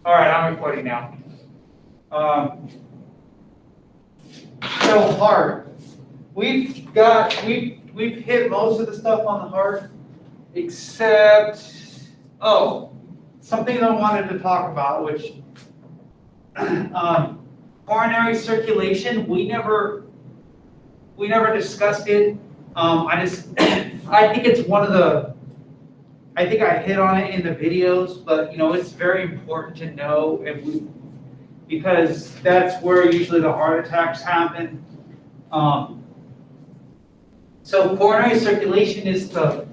All right, I'm recording now. So heart, we've hit most of the stuff on the heart, except something I wanted to talk about, which coronary circulation. We never discussed it. I think it's one of the. I think I hit on it in the videos, but it's very important to know because that's where usually the heart attacks happen. So coronary circulation is the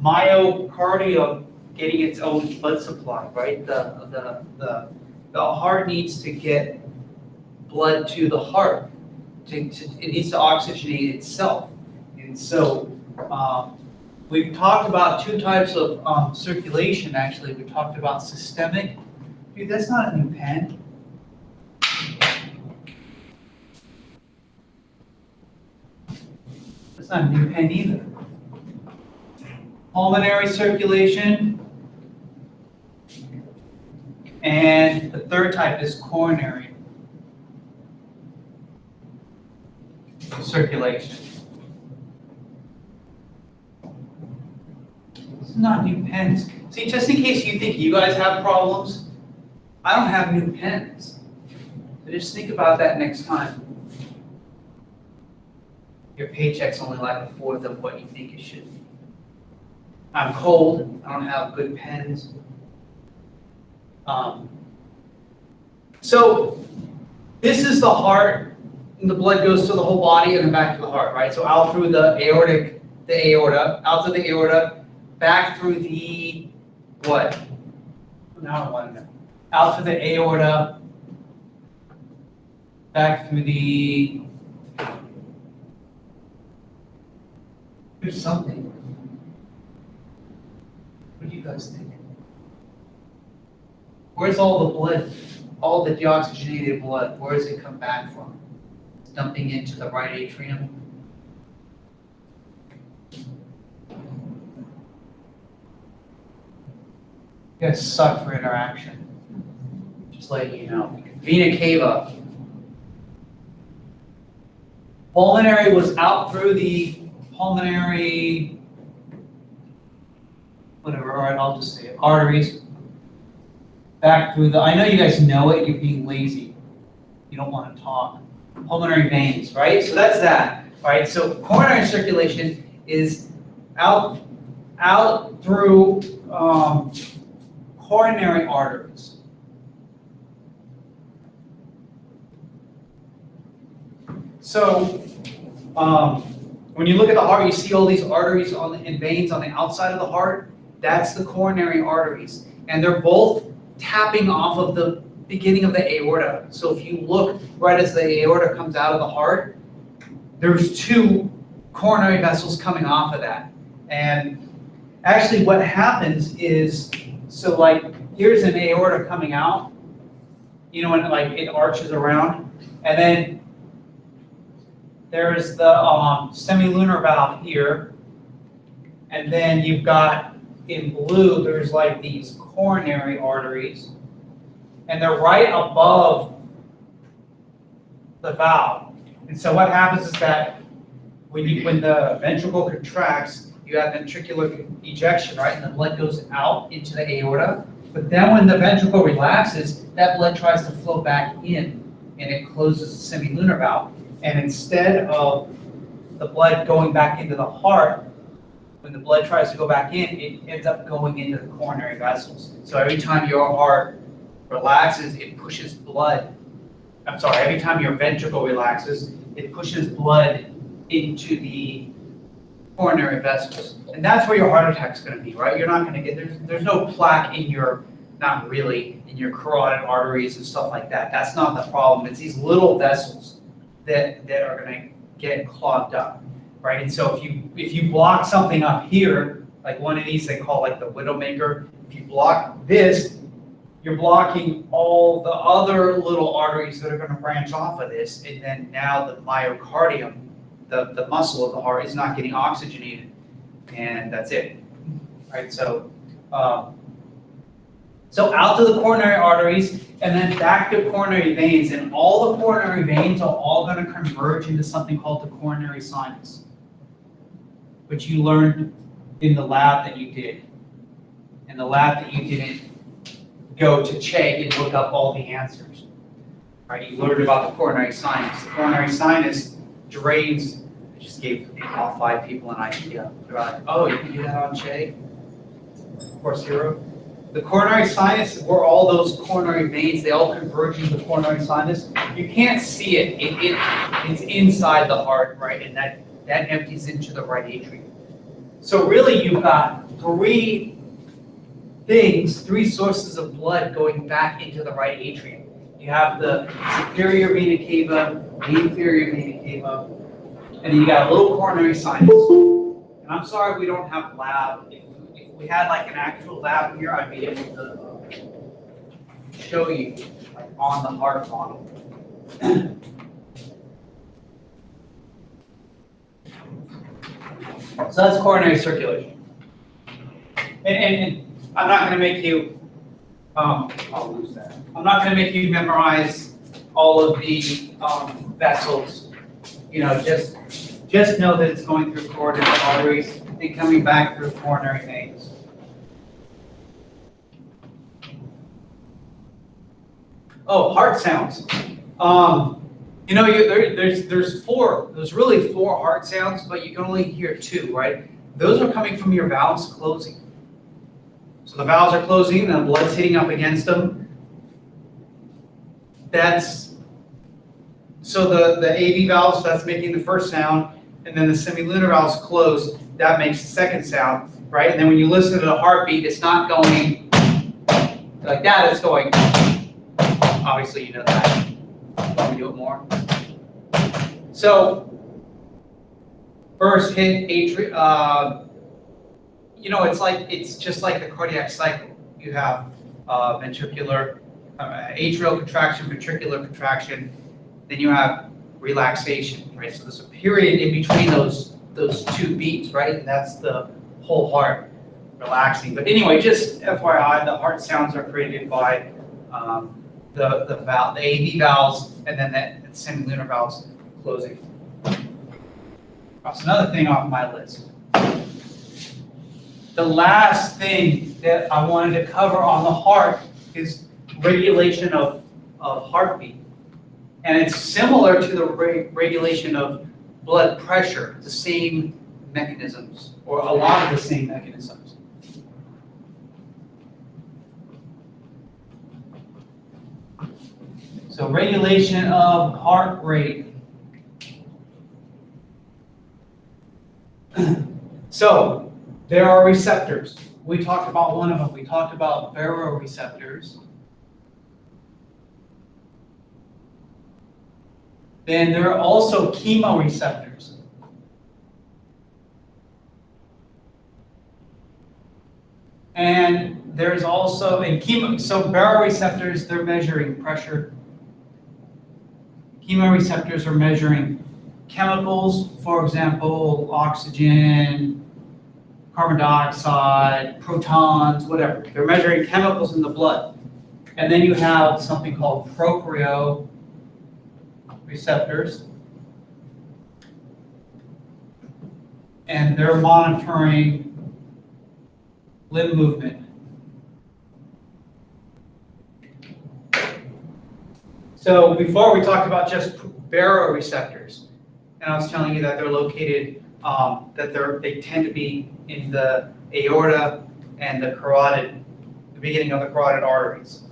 myocardium getting its own blood supply, right? The heart needs to get blood to the heart. It needs to oxygenate itself, and so. We've talked about two types of circulation, actually. We talked about systemic. Dude, that's not a new pen. That's not a new pen either. Pulmonary circulation. And the third type is coronary circulation. Not new pens. See, just in case you think you guys have problems, I don't have new pens. So just think about that next time. Your paycheck's only like a fourth of what you think it should be. I'm cold. I don't have good pens. So this is the heart, and the blood goes to the whole body and then back to the heart, right? So out through the aorta, out to the aorta, back through the, what? Now I want to know. Out to the aorta, back through the, there's something. What do you guys think? Where's all the blood, all the deoxygenated blood, where does it come back from? It's dumping into the right atrium. You guys suck for interaction. Just letting you know. Vena cava. Pulmonary was out through the pulmonary, whatever, all right, I'll just say it. Arteries. Back through the, I know you guys know it, you're being lazy. You don't want to talk. Pulmonary veins, right? So that's that, right? So coronary circulation is out through, coronary arteries. So when you look at the heart, you see all these arteries and veins on the outside of the heart. That's the coronary arteries. And they're both tapping off of the beginning of the aorta. So if you look right as the aorta comes out of the heart, there's two coronary vessels coming off of that. And actually what happens is, so like, here's an aorta coming out, when like it arches around, and then there's the semilunar valve here, and then you've got, in blue, there's like these coronary arteries, and they're right above the valve. And so what happens is that when the ventricle contracts, you have ventricular ejection, right? And the blood goes out into the aorta. But then when the ventricle relaxes, that blood tries to flow back in, and it closes the semilunar valve. And instead of the blood going back into the heart, when the blood tries to go back in, it ends up going into the coronary vessels. So every time your heart relaxes, it pushes blood. Every time your ventricle relaxes, it pushes blood into the coronary vessels. And that's where your heart attack's going to be, right? You're not going to get, there's no plaque in your, not really, in your carotid arteries and stuff like that. That's not the problem. It's these little vessels that are going to get clogged up, right? And so if you block something up here, like one of these they call like the widowmaker, if you block this, you're blocking all the other little arteries that are going to branch off of this, and then now the myocardium, the muscle of the heart, is not getting oxygenated, and that's it, right? So So out to the coronary arteries and then back to coronary veins, and all the coronary veins are all going to converge into something called the coronary sinus, which you learned in the lab that you did. In the lab that you didn't go to Chegg and look up all the answers. Right? You learned about the coronary sinus. The coronary sinus drains. I just gave all 5 people an idea. They're like, oh, you can do that on Chegg? Course Hero. The coronary sinus is where all those coronary veins, they all converge into the coronary sinus. You can't see it. It's inside the heart, right? And that empties into the right atrium. So really you've got 3 sources of blood going back into the right atrium. You have the superior vena cava, the inferior vena cava, and then you got a little coronary sinus. And I'm sorry we don't have lab. If we had like an actual lab here, I'd be able to show you like on the heart model. So that's coronary circulation. And I'm not going to make you, I'll lose that. I'm not going to make you memorize all of the vessels. You know, just know that it's going through coronary arteries and coming back through coronary veins. Oh, heart sounds. You know, there's really 4 heart sounds, but you can only hear 2, right? Those are coming from your valves closing. So the valves are closing, and the blood's hitting up against them. So the AV valves, that's making the first sound, and then the semilunar valves close, that makes the second sound, right? And then when you listen to the heartbeat, it's not going like that, it's going, obviously you know that. Let me do it more. So, first hit atrium, you know, it's just like the cardiac cycle. You have ventricular, atrial contraction, ventricular contraction, then you have relaxation, right? So there's a period in between those 2 beats, right? And that's the whole heart relaxing. But anyway, just FYI, the heart sounds are created by the valve, the AV valves, and then the semilunar valves closing. That's another thing off my list. The last thing that I wanted to cover on the heart is regulation of heartbeat. And it's similar to the regulation of blood pressure, the same mechanisms, or a lot of the same mechanisms. So regulation of heart rate. So there are receptors. We talked about one of them. We talked about baroreceptors. Then there are also chemoreceptors. And there's also so baroreceptors, they're measuring pressure. Chemoreceptors are measuring chemicals, for example, oxygen, carbon dioxide, protons, whatever. They're measuring chemicals in the blood. And then you have something called proprioceptors. And they're monitoring limb movement. So before we talked about just baroreceptors, and I was telling you that they're located, they tend to be in the aorta and the carotid, the beginning of the carotid arteries.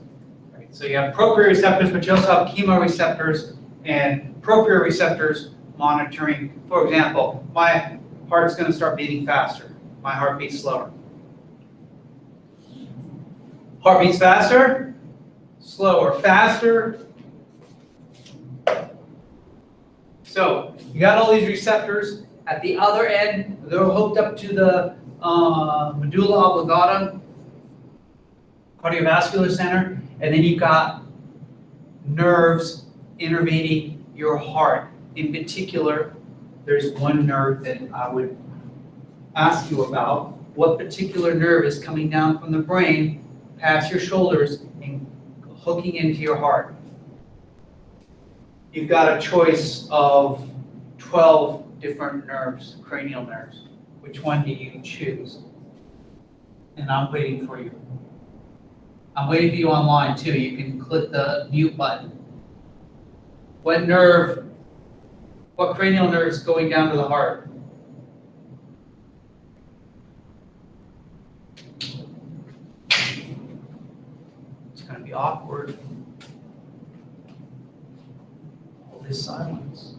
Right? So you have proprioceptors, but you also have chemoreceptors and proprioceptors monitoring. For example, my heart's going to start beating faster. My heart beats slower. Heart beats faster, slower, faster. So you got all these receptors. At the other end, they're hooked up to the medulla oblongata, cardiovascular center, and then you've got nerves innervating your heart. In particular, there's one nerve that I would ask you about. What particular nerve is coming down from the brain past your shoulders and hooking into your heart. You've got a choice of 12 different nerves, cranial nerves. Which one do you choose? And I'm waiting for you. I'm waiting for you online too. You can click the mute button. What cranial nerve is going down to the heart? It's going to be awkward. All this silence.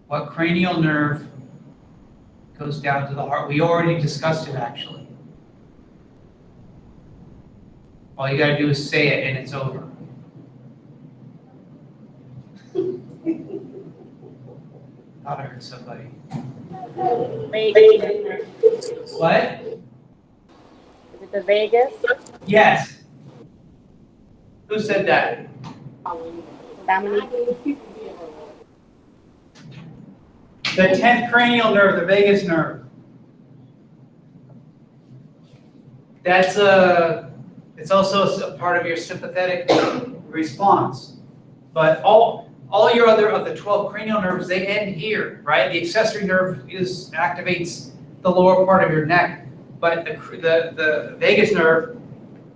What cranial nerve goes down to the heart? We already discussed it, actually. All you got to do is say it and it's over. Thought I heard somebody. Vagus. What? Is it the vagus? Yes. Who said that? Dominique. The 10th cranial nerve, the vagus nerve. It's also a part of your sympathetic response. But all your other of the 12 cranial nerves, they end here, right? The accessory nerve activates the lower part of your neck, but the vagus nerve,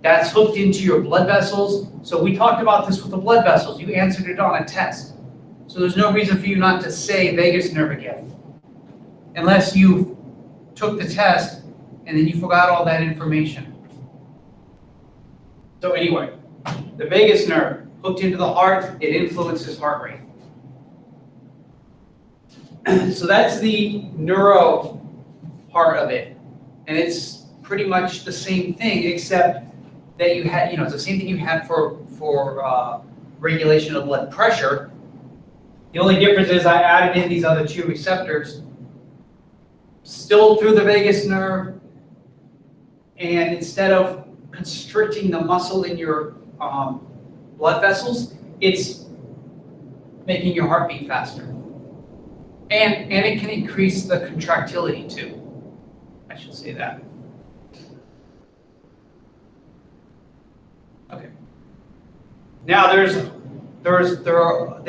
that's hooked into your blood vessels. So we talked about this with the blood vessels. You answered it on a test. So there's no reason for you not to say vagus nerve again, unless you took the test and then you forgot all that information. So anyway, the vagus nerve hooked into the heart, it influences heart rate. So that's the neuro part of it. And it's pretty much the same thing, except that you had, it's the same thing you had for regulation of blood pressure. The only difference is I added in these other two receptors, still through the vagus nerve, and instead of constricting the muscle in your blood vessels, it's making your heart beat faster. And it can increase the contractility too. I should say that. Okay. Now there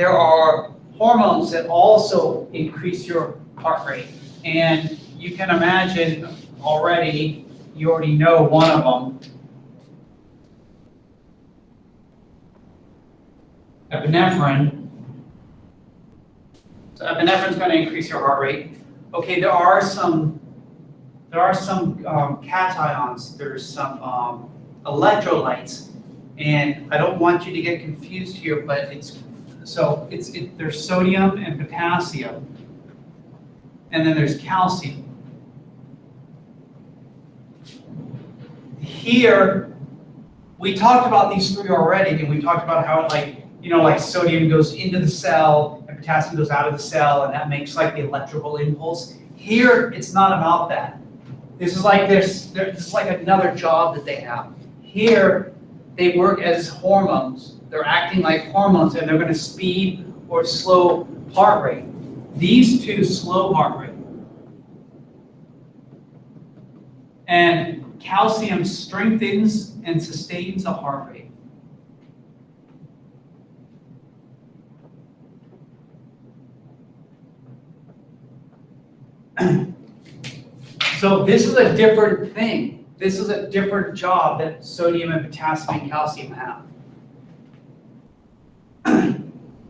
are hormones that also increase your heart rate, and you can imagine already. You already know one of them. Epinephrine. So epinephrine is going to increase your heart rate. Okay, there are some cations. There's some electrolytes, and I don't want you to get confused here, but there's sodium and potassium, and then there's calcium. Here, we talked about these three already, and we talked about how like sodium goes into the cell and potassium goes out of the cell, and that makes like the electrical impulse. Here, it's not about that. This is like another job that they have. Here, they work as hormones. They're acting like hormones, and they're going to speed or slow heart rate. These two slow heart rate. And calcium strengthens and sustains the heart rate. So this is a different thing. This is a different job that sodium and potassium and calcium have.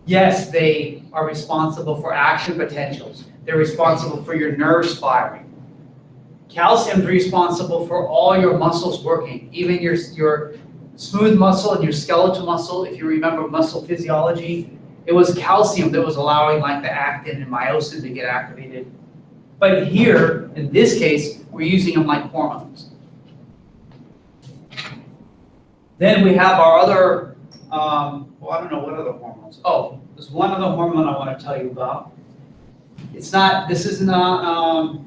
Yes, they are responsible for action potentials. They're responsible for your nerves firing. Calcium is responsible for all your muscles working, even your smooth muscle and your skeletal muscle. If you remember muscle physiology, it was calcium that was allowing like the actin and myosin to get activated. But here, in this case, we're using them like hormones. Then we have our other, I don't know what other hormones. Oh, there's one other hormone I want to tell you about. This is not,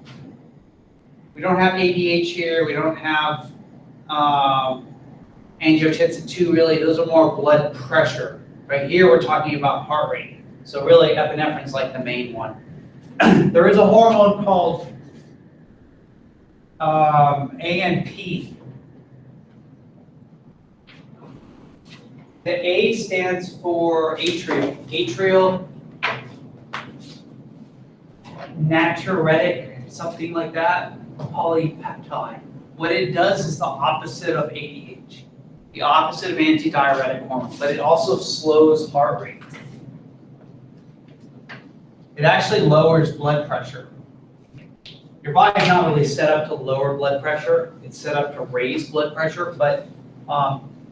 we don't have ADH here, we don't have angiotensin II really, those are more blood pressure. Right here we're talking about heart rate. So really epinephrine is like the main one. There is a hormone called ANP. The A stands for atrial. Atrial natriuretic, something like that, polypeptide. What it does is the opposite of ADH, the opposite of antidiuretic hormone, but it also slows heart rate. It actually lowers blood pressure. Your body's not really set up to lower blood pressure. It's set up to raise blood pressure, but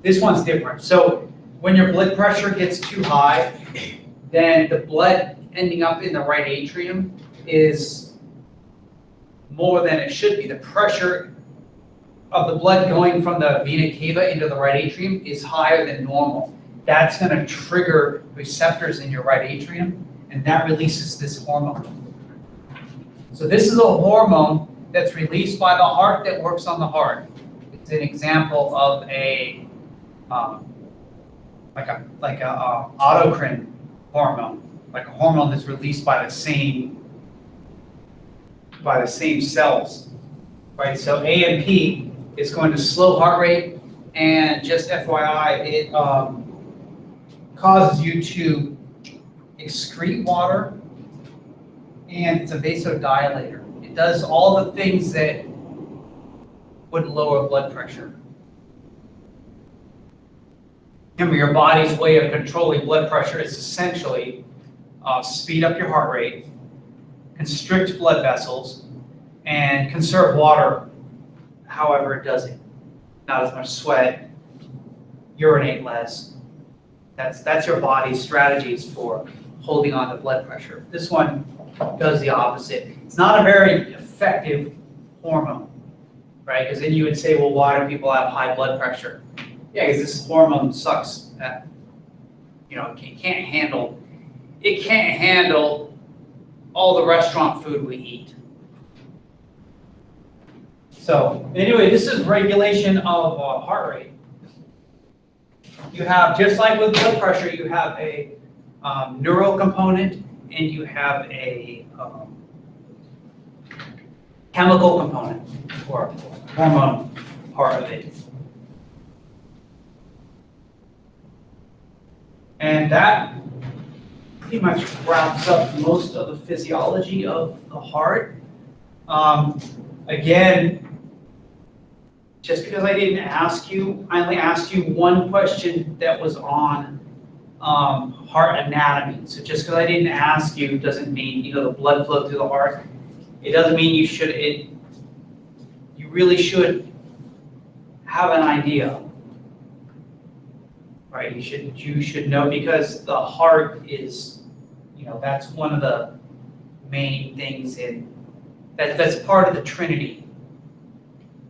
this one's different. So when your blood pressure gets too high, then the blood ending up in the right atrium is more than it should be. The pressure of the blood going from the vena cava into the right atrium is higher than normal. That's going to trigger receptors in your right atrium, and that releases this hormone. So this is a hormone that's released by the heart that works on the heart. It's an example of a autocrine hormone, like a hormone that's released by the same cells, right? So ANP is going to slow heart rate, and just FYI, it causes you to excrete water, and it's a vasodilator. It does all the things that would lower blood pressure. Remember, your body's way of controlling blood pressure is essentially speed up your heart rate, constrict blood vessels, and conserve water however it does it. Not as much sweat, urinate less. That's your body's strategies for holding on to blood pressure. This one does the opposite. It's not a very effective hormone, right? Because then you would say, well, why do people have high blood pressure? Yeah, because this hormone sucks at, it can't handle all the restaurant food we eat. So anyway, this is regulation of heart rate. You have, just like with blood pressure, you have a neural component and you have a chemical component or hormone part of it. And that pretty much wraps up most of the physiology of the heart. Again, just because I didn't ask you, I only asked you one question that was on heart anatomy. So just because I didn't ask you doesn't mean, the blood flow through the heart. It doesn't mean you really should have an idea. Right, you should know, because the heart is, that's one of the main things that's part of the Trinity,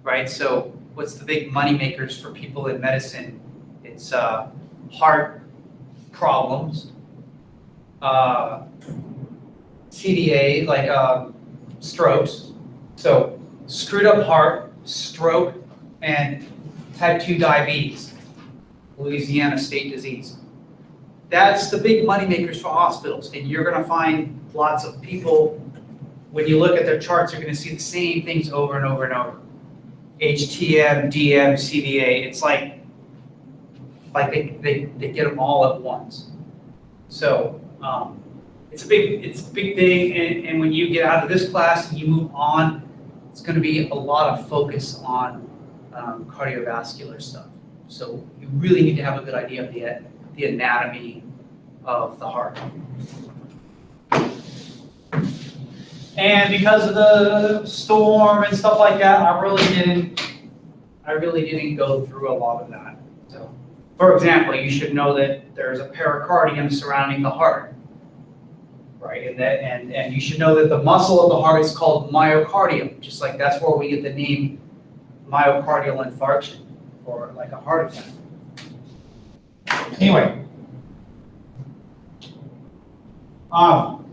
right? So what's the big money makers for people in medicine? It's heart problems, CDA, like strokes. So screwed up heart, stroke, and type 2 diabetes. Louisiana state disease. That's the big money makers for hospitals, and you're going to find lots of people, when you look at their charts, you're going to see the same things over and over and over. HTM, DM, CVA. It's like they get them all at once. So it's a big thing, and when you get out of this class and you move on, it's going to be a lot of focus on cardiovascular stuff. So you really need to have a good idea of the anatomy of the heart. And because of the storm and stuff like that, I really didn't go through a lot of that. So, for example, you should know that there's a pericardium surrounding the heart, right? And you should know that the muscle of the heart is called myocardium, just like that's where we get the name myocardial infarction, or like a heart attack. Anyway,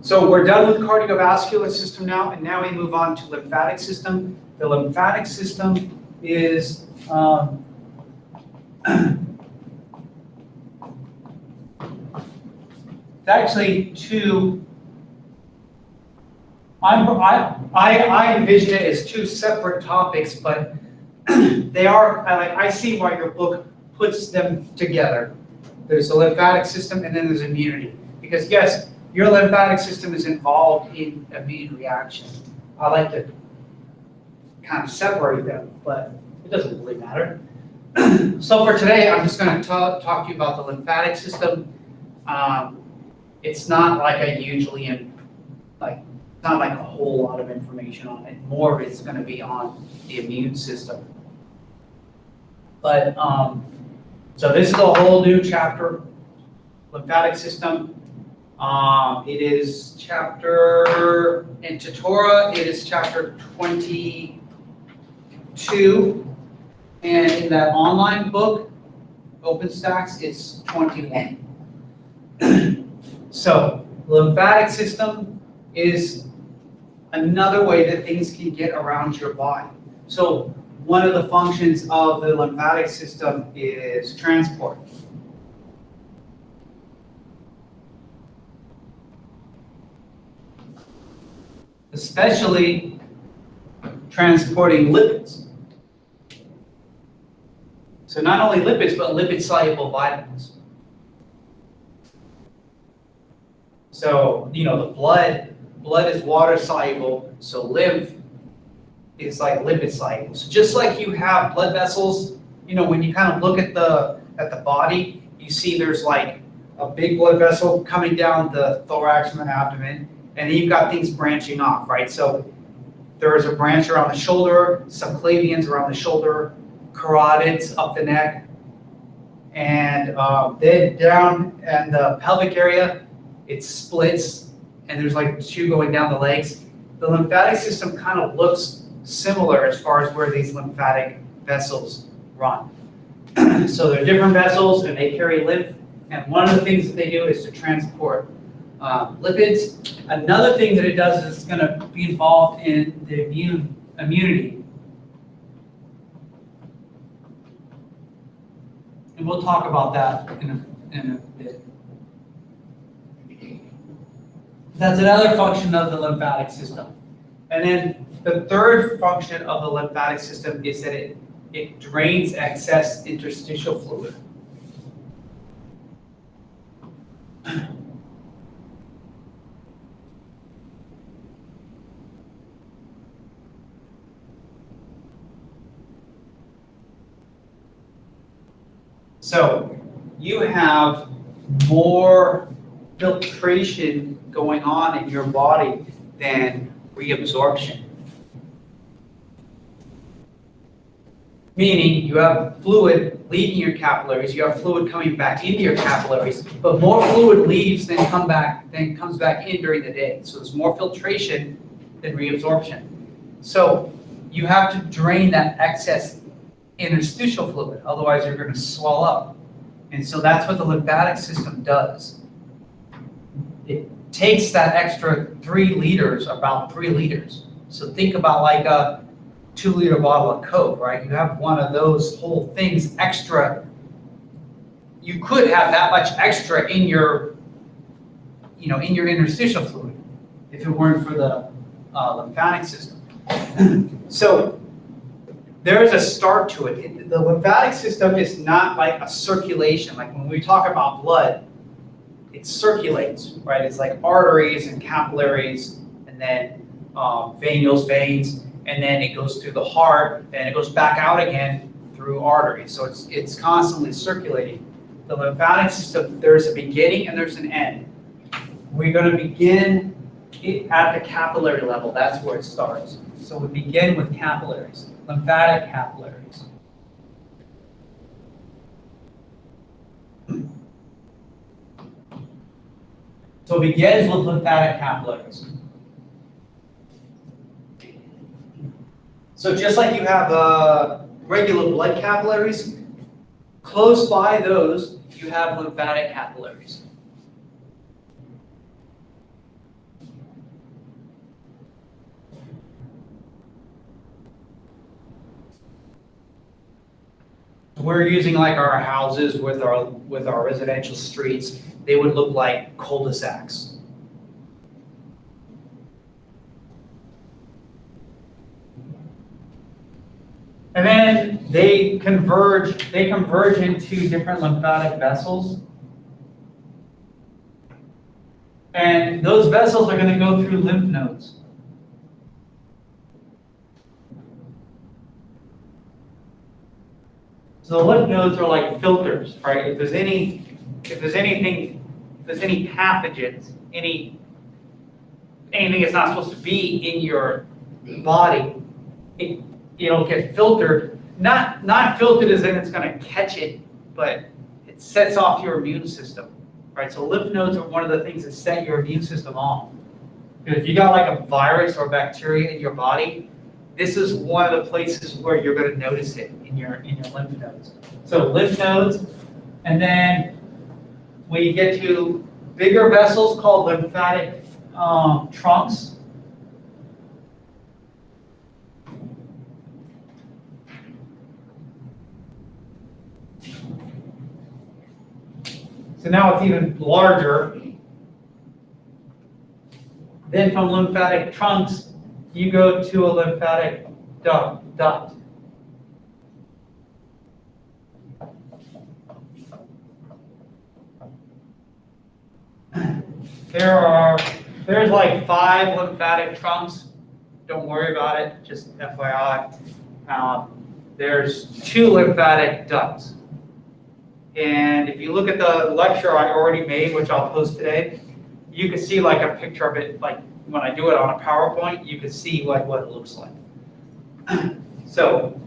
so we're done with cardiovascular system now, and now we move on to lymphatic system. The lymphatic system is it's actually two I envision it as two separate topics, but they are, I see why your book puts them together. There's the lymphatic system and then there's immunity. Because yes, your lymphatic system is involved in immune reaction. I like to kind of separate them, but it doesn't really matter. So for today, I'm just going to talk to you about the lymphatic system. It's not like I usually am, not like a whole lot of information on it. More of it's going to be on the immune system. But so this is a whole new chapter, lymphatic system. It is chapter, in Tutora, it is chapter 22. And in that online book, OpenStax, it's 21. So, lymphatic system is another way that things can get around your body. So, one of the functions of the lymphatic system is transport. Especially transporting lipids. So not only lipids, but lipid-soluble vitamins. So, the blood is water-soluble, so lymph is like lipid-soluble. So just like you have blood vessels, when you kind of look at the body, you see there's like a big blood vessel coming down the thorax and the abdomen, and then you've got things branching off, right? So there is a branch around the shoulder, subclavians around the shoulder, carotids up the neck, and then down in the pelvic area, it splits, and there's like two going down the legs. The lymphatic system kind of looks similar as far as where these lymphatic vessels run. So they're different vessels, and they carry lymph, and one of the things that they do is to transport lipids. Another thing that it does is it's going to be involved in the immunity. And we'll talk about that in a bit. That's another function of the lymphatic system. And then the third function of the lymphatic system is that it drains excess interstitial fluid. So you have more filtration going on in your body than reabsorption. Meaning you have fluid leaving your capillaries, you have fluid coming back into your capillaries, but more fluid leaves than comes back in during the day. So there's more filtration than reabsorption. So you have to drain that excess interstitial fluid, otherwise you're going to swell up. And so that's what the lymphatic system does. It takes that extra 3 liters, about 3 liters. So think about like a 2-liter bottle of Coke, right? You have one of those whole things extra. You could have that much extra in your, in your interstitial fluid if it weren't for the lymphatic system. So there is a start to it. The lymphatic system is not like a circulation. Like when we talk about blood, it circulates, right? It's like arteries and capillaries, and then venules, veins, and then it goes through the heart, and it goes back out again through arteries. So it's constantly circulating. The lymphatic system, there's a beginning and there's an end. We're going to begin at the capillary level. That's where it starts. So we begin with capillaries. Lymphatic capillaries. So it begins with lymphatic capillaries. So just like you have regular blood capillaries, close by those, you have lymphatic capillaries. We're using like our houses with our residential streets. They would look like cul-de-sacs. And then they converge into different lymphatic vessels. And those vessels are going to go through lymph nodes. So the lymph nodes are like filters, right? If there's any pathogens, anything that's not supposed to be in your body, it'll get filtered. Not filtered as in it's going to catch it, but it sets off your immune system, right? So lymph nodes are one of the things that set your immune system off. If you got like a virus or bacteria in your body, this is one of the places where you're going to notice it in your lymph nodes. So lymph nodes, and then when you get to bigger vessels called lymphatic trunks. So now it's even larger. Then from lymphatic trunks, you go to a lymphatic duct. There's like 5 lymphatic trunks. Don't worry about it, just FYI. There's 2 lymphatic ducts. And if you look at the lecture I already made, which I'll post today, you can see like a picture of it, like when I do it on a PowerPoint, you can see like what it looks like. So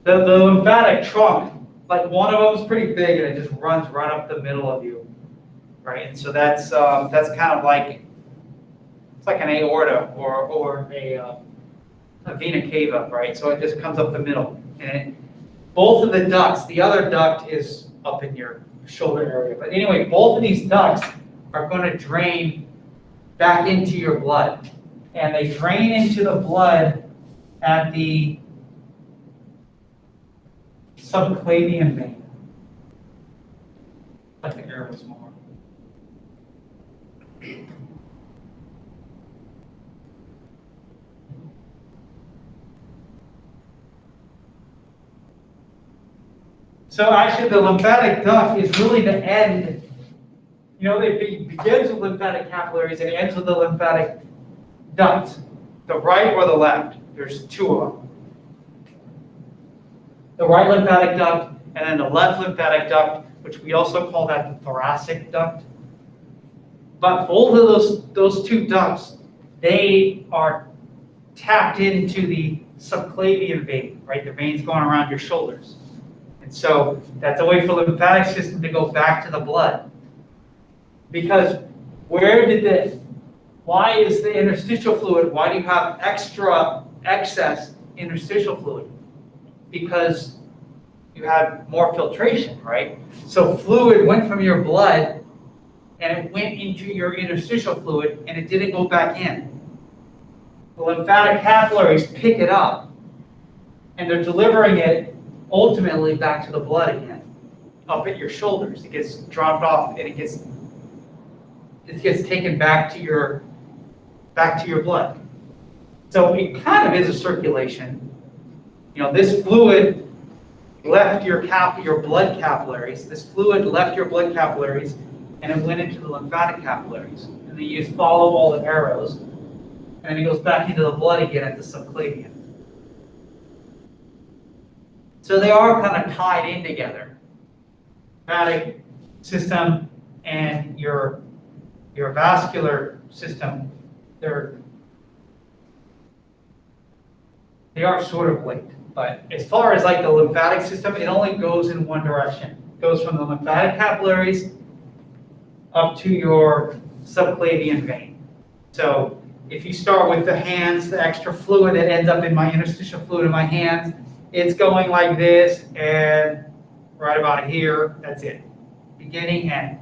the lymphatic trunk, like one of them is pretty big and it just runs right up the middle of you, right? And so that's kind of like, it's like an aorta or a vena cava, right? So it just comes up the middle. And both of the ducts, the other duct is up in your shoulder area. But anyway, both of these ducts are going to drain back into your blood. And they drain into the blood at the subclavian vein. Like the air was more. So actually the lymphatic duct is really the end. You know, it begins with lymphatic capillaries and it ends with the lymphatic duct. The right or the left. There's 2 of them. The right lymphatic duct and then the left lymphatic duct, which we also call that the thoracic duct. But both of those 2 ducts, they are tapped into the subclavian vein, right? The veins going around your shoulders. And so that's a way for the lymphatic system to go back to the blood. Because why is the interstitial fluid, why do you have excess interstitial fluid? Because you have more filtration, right? So fluid went from your blood and it went into your interstitial fluid and it didn't go back in. The lymphatic capillaries pick it up and they're delivering it ultimately back to the blood again, up at your shoulders. It gets dropped off and it gets taken back to your blood. So it kind of is a circulation. You know, this fluid left your blood capillaries. This fluid left your blood capillaries and it went into the lymphatic capillaries. And then you just follow all the arrows and it goes back into the blood again at the subclavian. So they are kind of tied in together. Lymphatic system and your vascular system, they are sort of linked. But as far as like the lymphatic system, it only goes in one direction. It goes from the lymphatic capillaries up to your subclavian vein. So if you start with the hands, the extra fluid that ends up in my interstitial fluid in my hands, it's going like this and right about here, that's it. Beginning, end.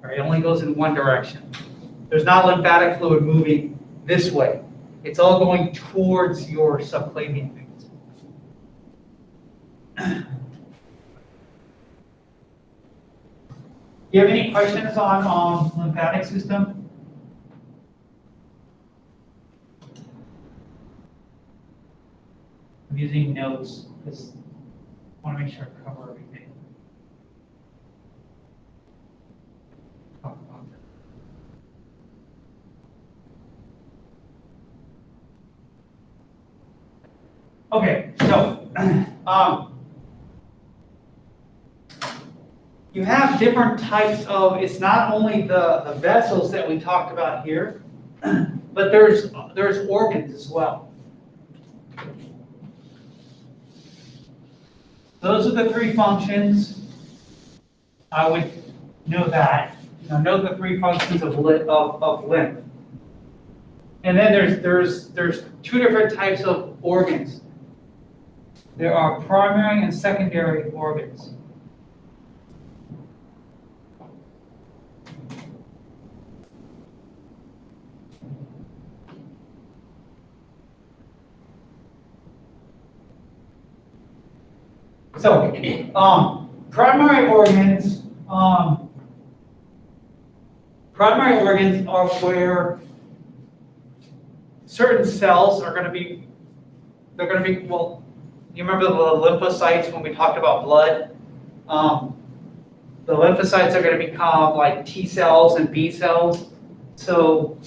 Right, it only goes in one direction. There's not lymphatic fluid moving this way. It's all going towards your subclavian veins. Do you have any questions on lymphatic system? I'm using notes because I want to make sure I cover everything. Okay, so you have different types of, it's not only the vessels that we talked about here, but there's organs as well. Those are the three functions. I would know that. Know the three functions of lymph. And then there's two different types of organs. There are primary and secondary organs. So, primary organs are where certain cells are going to be, well, you remember the lymphocytes when we talked about blood? The lymphocytes are going to become like T cells and B cells. So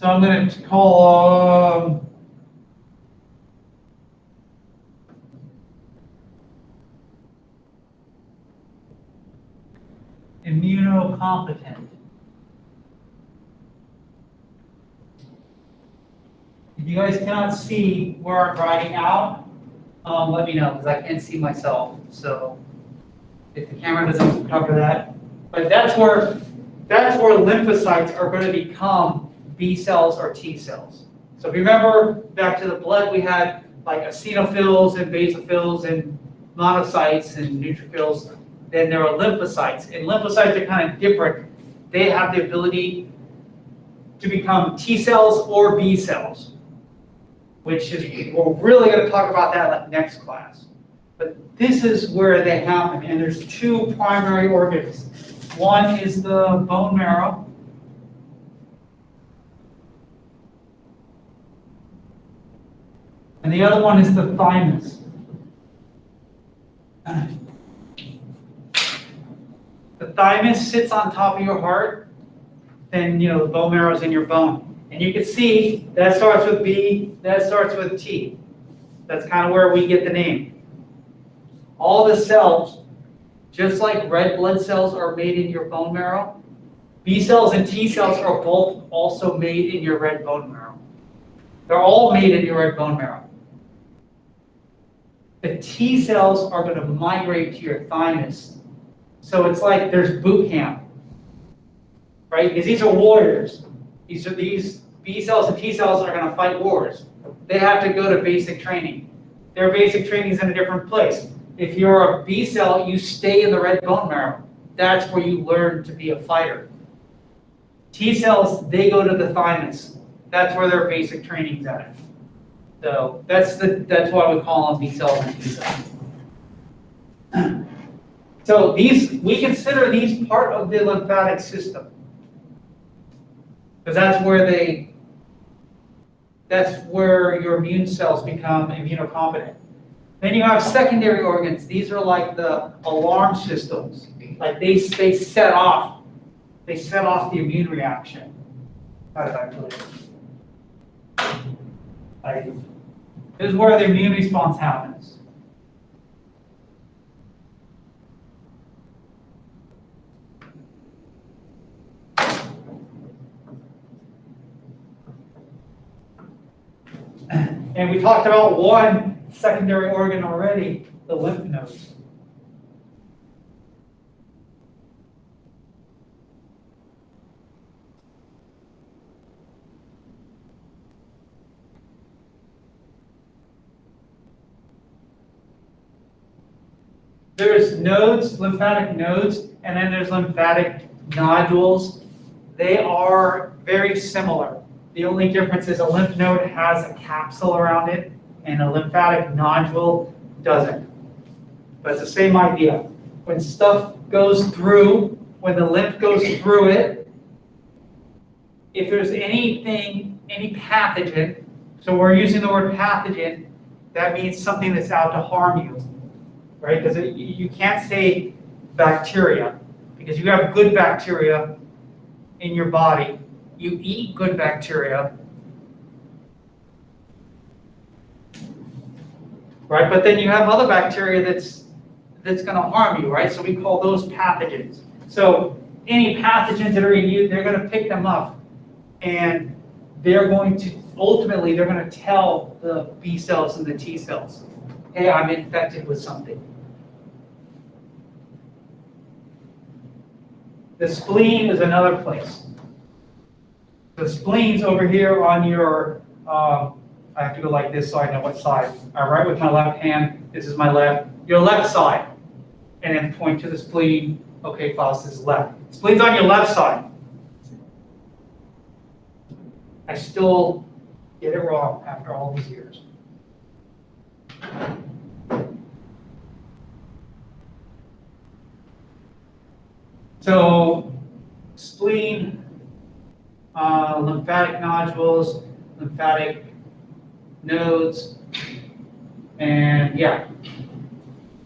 I'm going to call immunocompetent. If you guys cannot see where I'm writing out, let me know because I can't see myself. So if the camera doesn't cover that, but that's where lymphocytes are going to become B cells or T cells. So if you remember back to the blood, we had like eosinophils and basophils and monocytes and neutrophils. Then there are lymphocytes, and lymphocytes are kind of different. They have the ability to become T cells or B cells, which is, we're really going to talk about that next class. But this is where they happen, and there's two primary organs. One is the bone marrow. And the other one is the thymus. The thymus sits on top of your heart, then the bone marrow is in your bone. And you can see that starts with B, that starts with T. That's kind of where we get the name. All the cells, just like red blood cells are made in your bone marrow, B cells and T cells are both also made in your red bone marrow. They're all made in your red bone marrow. The T cells are going to migrate to your thymus. So it's like there's boot camp, right? Because these are warriors. These B cells and T cells are going to fight wars. They have to go to basic training. Their basic training is in a different place. If you're a B cell, you stay in the red bone marrow. That's where you learn to be a fighter. T cells, they go to the thymus. That's where their basic training's at. So that's why we call them B cells and T cells. So we consider these part of the lymphatic system, because that's where your immune cells become immunocompetent. Then you have secondary organs. These are like the alarm systems. Like they set off the immune reaction. How did I put it? This is where the immune response happens. And we talked about one secondary organ already, the lymph nodes. There's nodes, lymphatic nodes, and then there's lymphatic nodules. They are very similar. The only difference is a lymph node has a capsule around it, and a lymphatic nodule doesn't. But it's the same idea. When stuff goes through, when the lymph goes through it, if there's anything, any pathogen, so we're using the word pathogen, that means something that's out to harm you, right? Because you can't say bacteria, because you have good bacteria in your body. You eat good bacteria, right? But then you have other bacteria that's going to harm you, right? So we call those pathogens. So any pathogens that are in you, they're going to pick them up, and they're going to ultimately they're going to tell the B cells and the T cells, "Hey, I'm infected with something." The spleen is another place. The spleen's over here on your. I have to go like this so I know what side. I write with my left hand. This is my left. Your left side, and then point to the spleen. Okay, Klaus, this is left. Spleen's on your left side. I still get it wrong after all these years. So, spleen, lymphatic nodules, lymphatic nodes, and yeah.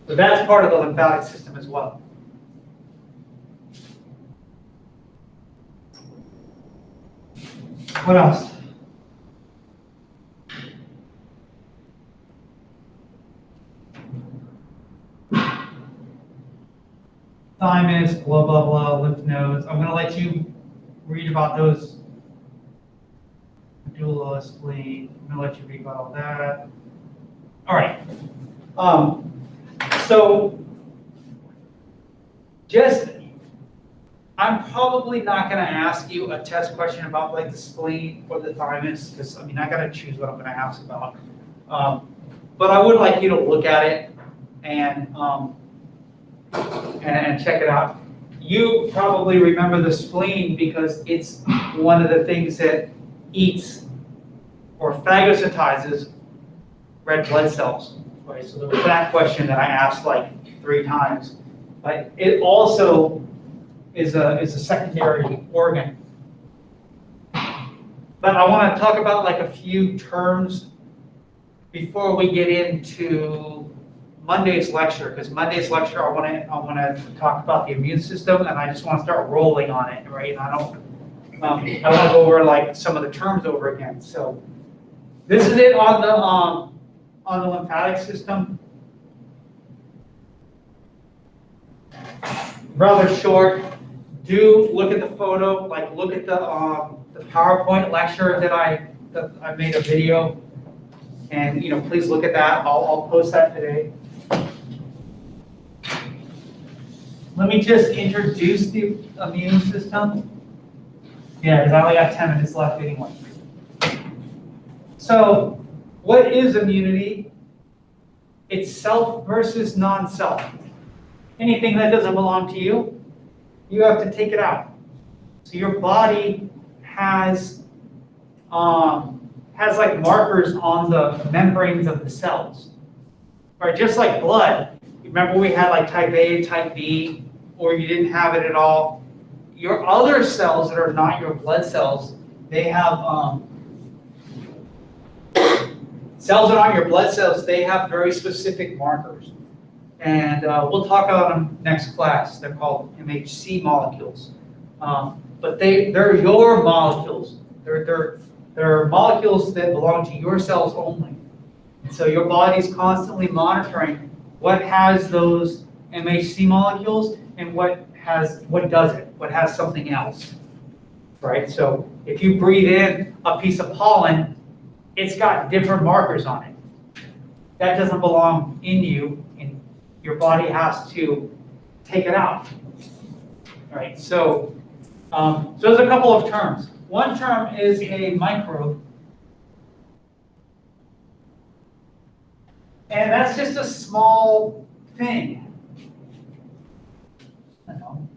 So that's part of the lymphatic system as well. What else? Thymus, blah, blah, blah, lymph nodes. I'm going to let you read about those. Medulla, spleen. I'm going to let you read about all that. All right. So just, I'm probably not going to ask you a test question about like the spleen or the thymus, because I mean, I got to choose what I'm going to ask about. But I would like you to look at it and check it out. You probably remember the spleen because it's one of the things that eats or phagocytizes red blood cells. Right? So there was that question that I asked like 3 times. But it also is a secondary organ. But I want to talk about like a few terms before we get into Monday's lecture, because Monday's lecture I want to talk about the immune system, and I just want to start rolling on it, right? And I want to go over like some of the terms over again. So this is it on the lymphatic system. Rather short. Do look at the photo, like look at the PowerPoint lecture that I made a video, and please look at that. I'll post that today. Let me just introduce the immune system. Yeah, because I only got 10 minutes left anyway. So, what is immunity? It's self versus non-self. Anything that doesn't belong to you, you have to take it out. So your body has like markers on the membranes of the cells, right? Just like blood. Remember we had like type A and type B, or you didn't have it at all. Your other cells that are not your blood cells, they have cells that aren't your blood cells. They have very specific markers, and we'll talk about them next class. They're called MHC molecules, but they're your molecules. They're molecules that belong to your cells only. And so your body's constantly monitoring what has those MHC molecules and what doesn't, what has something else, right? So if you breathe in a piece of pollen, it's got different markers on it. That doesn't belong in you, and your body has to take it out, right? So, so there's a couple of terms. One term is a microbe, and that's just a small thing. I don't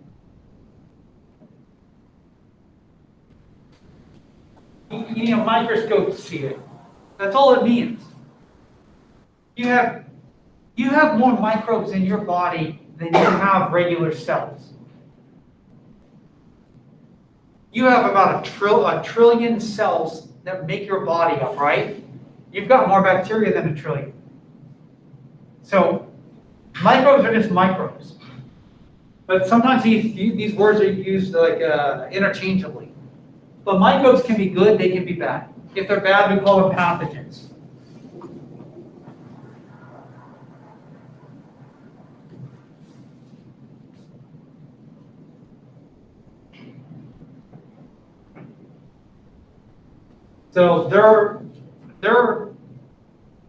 know. You need a microscope to see it. That's all it means. You have more microbes in your body than you have regular cells. you have about a trillion cells that make your body up, right? You've got more bacteria than a trillion. So microbes are just microbes. But sometimes these words are used like interchangeably. But microbes can be good, they can be bad. If they're bad, we call them pathogens. So they're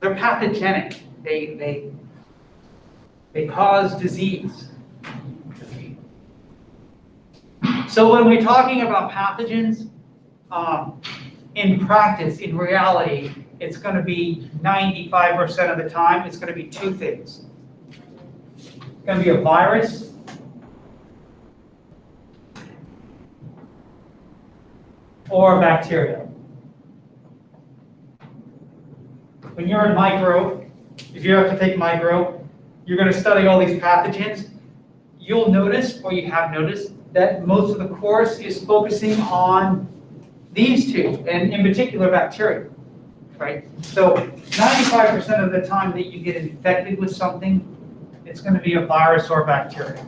pathogenic. They cause disease. So when we're talking about pathogens, in practice, in reality, it's going to be 95% of the time, it's going to be two things. It's going to be a virus or a bacteria. When you're in micro, if you have to take micro, you're going to study all these pathogens. You'll notice, or you have noticed, that most of the course is focusing on these two, and in particular bacteria, right? So 95% of the time that you get infected with something, it's going to be a virus or a bacteria.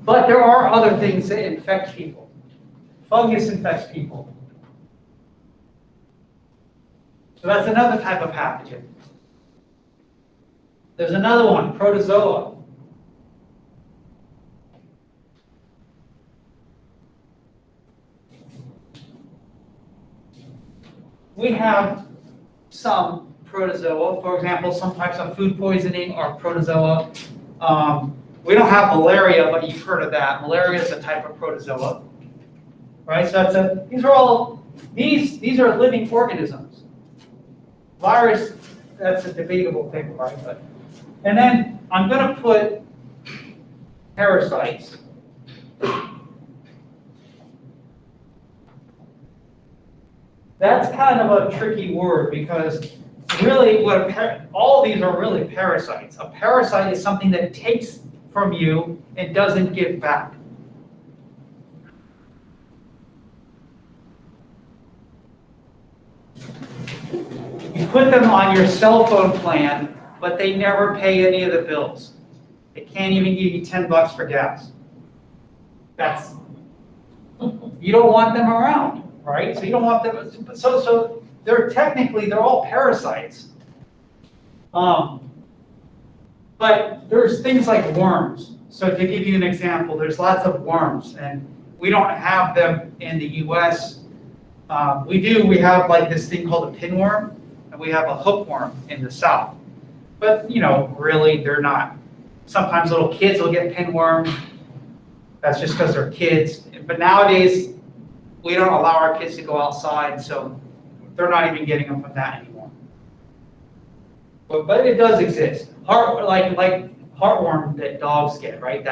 But there are other things that infect people. Fungus infects people. So that's another type of pathogen. There's another one, protozoa. We have some protozoa. For example, some types of food poisoning are protozoa. We don't have malaria, but you've heard of that. Malaria is a type of protozoa, right? So these are living organisms. Virus, that's a debatable thing, right? And then I'm going to put parasites. That's kind of a tricky word because really all these are really parasites. A parasite is something that takes from you and doesn't give back. You put them on your cell phone plan, but they never pay any of the bills. They can't even give you $10 for gas. You don't want them around, right? So you don't want them. So they're all parasites. But there's things like worms. So to give you an example, there's lots of worms, and we don't have them in the U.S. We have like this thing called a pinworm, and we have a hookworm in the South. But, really, they're not. Sometimes little kids will get pinworm. That's just because they're kids. But nowadays, we don't allow our kids to go outside, so they're not even getting them from that anymore. But it does exist. Like heartworm that dogs get, right?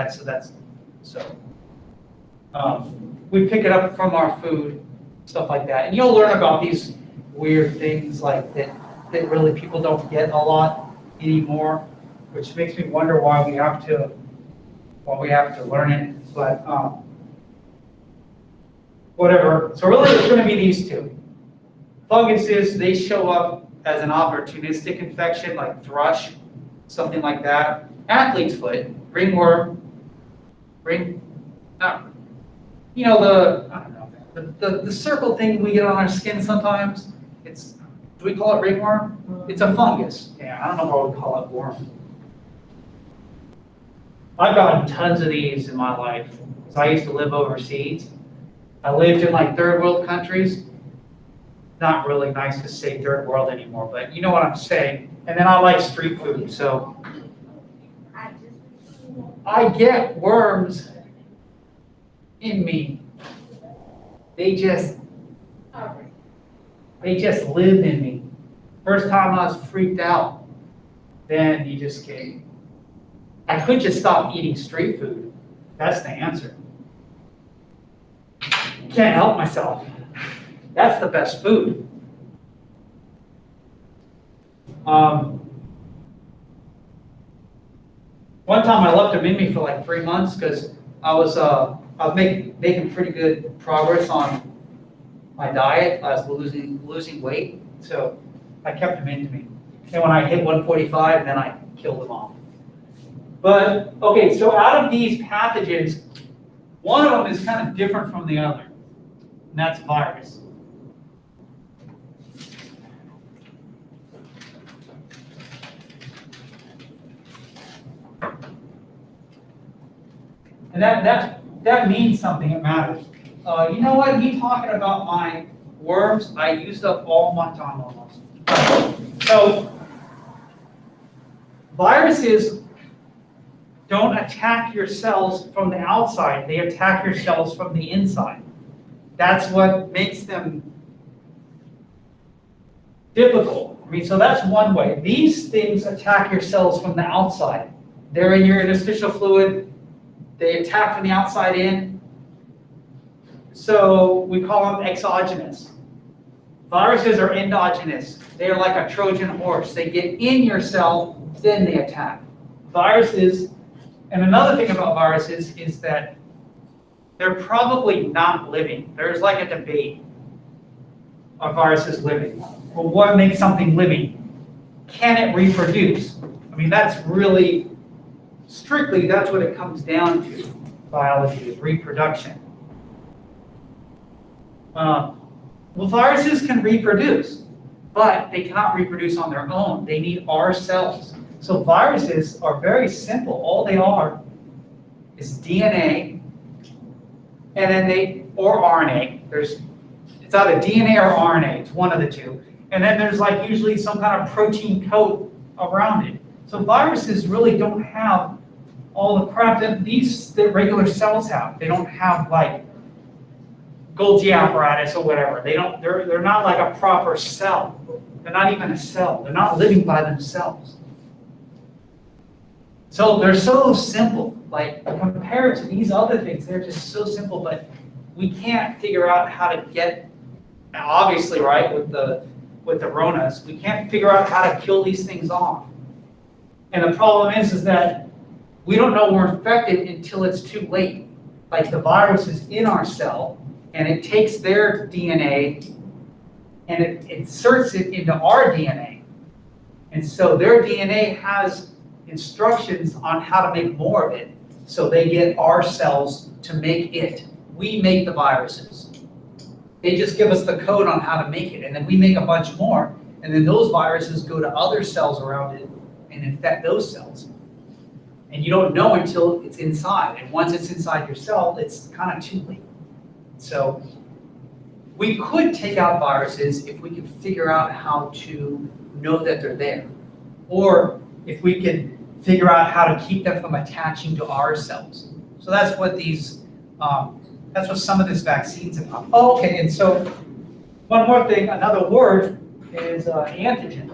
We pick it up from our food, stuff like that. And you'll learn about these weird things like that really people don't get a lot anymore, which makes me wonder why we have to learn it. But whatever. So really, it's going to be these two. Funguses, they show up as an opportunistic infection, like thrush, something like that. Athlete's foot, ringworm, the circle thing we get on our skin sometimes. Do we call it ringworm? It's a fungus. Yeah, I don't know what we call it worm. I've gotten tons of these in my life because I used to live overseas. I lived in like third world countries. Not really nice to say third world anymore, but you know what I'm saying. And then I like street food, so I get worms in me. They just live in me. First time I was freaked out, then you just came. I could just stop eating street food. That's the answer. Can't help myself. That's the best food. One time I left them in me for like 3 months because I was making pretty good progress on my diet. I was losing weight, so I kept them into me. And when I hit 145, then I killed them off. But, okay, so out of these pathogens, one of them is kind of different from the other, and that's virus. And that means something, it matters. You know what, me talking about my worms, I used up all my time almost. So, viruses don't attack your cells from the outside, they attack your cells from the inside. That's what makes them difficult. I mean, so that's one way. These things attack your cells from the outside. They're in your interstitial fluid, they attack from the outside in. So we call them exogenous. Viruses are endogenous. They are like a Trojan horse. They get in your cell, then they attack. Viruses, and another thing about viruses is that they're probably not living. There's like a debate of viruses living. Well, what makes something living? Can it reproduce? I mean, that's really, strictly, that's what it comes down to. Biology is reproduction. Well, viruses can reproduce, but they cannot reproduce on their own. They need our cells. So viruses are very simple. All they are is DNA, and then or RNA. It's either DNA or RNA. It's one of the two. And then there's like usually some kind of protein coat around it. So viruses really don't have all the crap that the regular cells have. They don't have like Golgi apparatus or whatever. They're not like a proper cell. They're not even a cell. They're not living by themselves. So they're so simple. Like compared to these other things, they're just so simple, but we can't figure out how to get, obviously, right, with the Ronas, we can't figure out how to kill these things off. And the problem is that we don't know we're infected until it's too late. Like the virus is in our cell, and it takes their DNA and it inserts it into our DNA. And so their DNA has instructions on how to make more of it. So they get our cells to make it. We make the viruses. They just give us the code on how to make it, and then we make a bunch more, and then those viruses go to other cells around it and infect those cells. And you don't know until it's inside, and once it's inside your cell, it's kind of too late. So we could take out viruses if we could figure out how to know that they're there, or if we could figure out how to keep them from attaching to our cells. So that's what these, that's what some of these vaccines about. Oh, okay, and so one more thing, another word is antigen.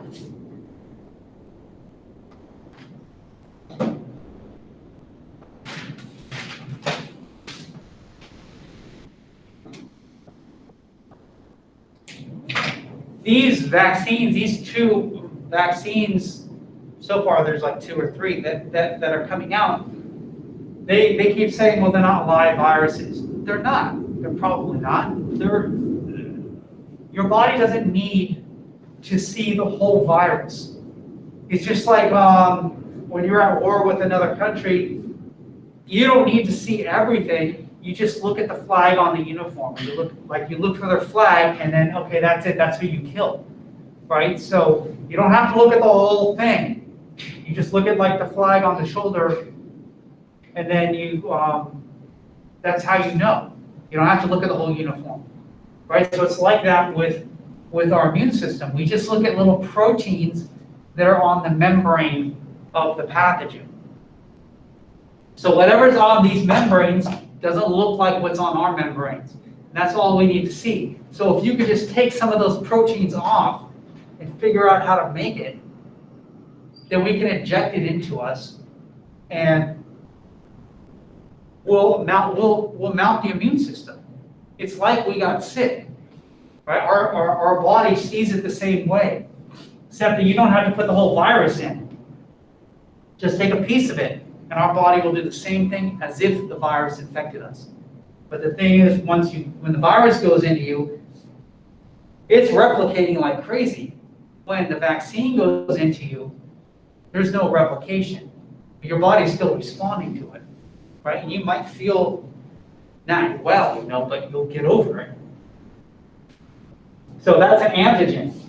These vaccines, these two vaccines, so far there's like 2 or 3 that are coming out, they keep saying, well, they're not live viruses. They're not. They're probably not. Your body doesn't need to see the whole virus. It's just like when you're at war with another country, you don't need to see everything. You just look at the flag on the uniform. You look for their flag, and then okay, that's it. That's who you killed, right? So you don't have to look at the whole thing. You just look at like the flag on the shoulder, and then you that's how you know. You don't have to look at the whole uniform, right? So it's like that with our immune system. We just look at little proteins that are on the membrane of the pathogen. So whatever's on these membranes doesn't look like what's on our membranes. And that's all we need to see. So if you could just take some of those proteins off and figure out how to make it, then we can inject it into us, and we'll mount the immune system. It's like we got sick, right? Our body sees it the same way, except that you don't have to put the whole virus in. Just take a piece of it, And our body will do the same thing as if the virus infected us. But the thing is, when the virus goes into you, it's replicating like crazy. When the vaccine goes into you, there's no replication. Your body's still responding to it, right? And you might feel not well, but you'll get over it. So that's an antigen.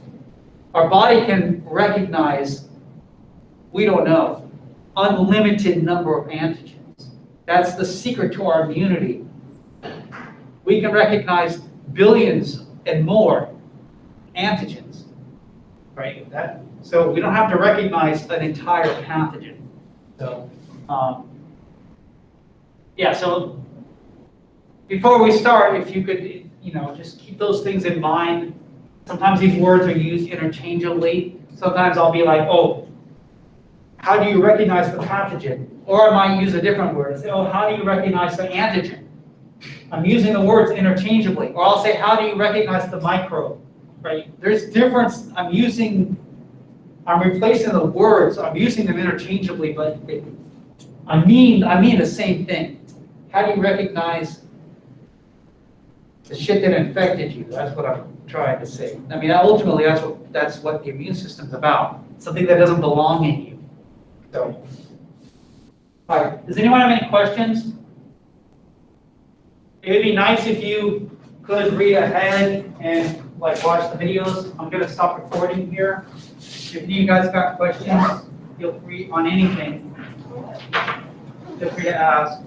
Our body can recognize, we don't know, unlimited number of antigens. That's the secret to our immunity. We can recognize billions and more antigens, right? So we don't have to recognize an entire pathogen. So, so before we start, if you could, just keep those things in mind. Sometimes these words are used interchangeably. Sometimes I'll be like, oh, how do you recognize the pathogen? Or I might use a different word and say, oh, how do you recognize the antigen? I'm using the words interchangeably. Or I'll say, how do you recognize the microbe? Right? There's difference. I'm replacing the words. I'm using them interchangeably, but I mean the same thing. How do you recognize the shit that infected you? That's what I'm trying to say. I mean, ultimately, that's what the immune system's about. Something that doesn't belong in you. So, all right. Does anyone have any questions? It would be nice if you could read ahead and watch the videos. I'm going to stop recording here. If you guys got questions, feel free on anything. Feel free to ask.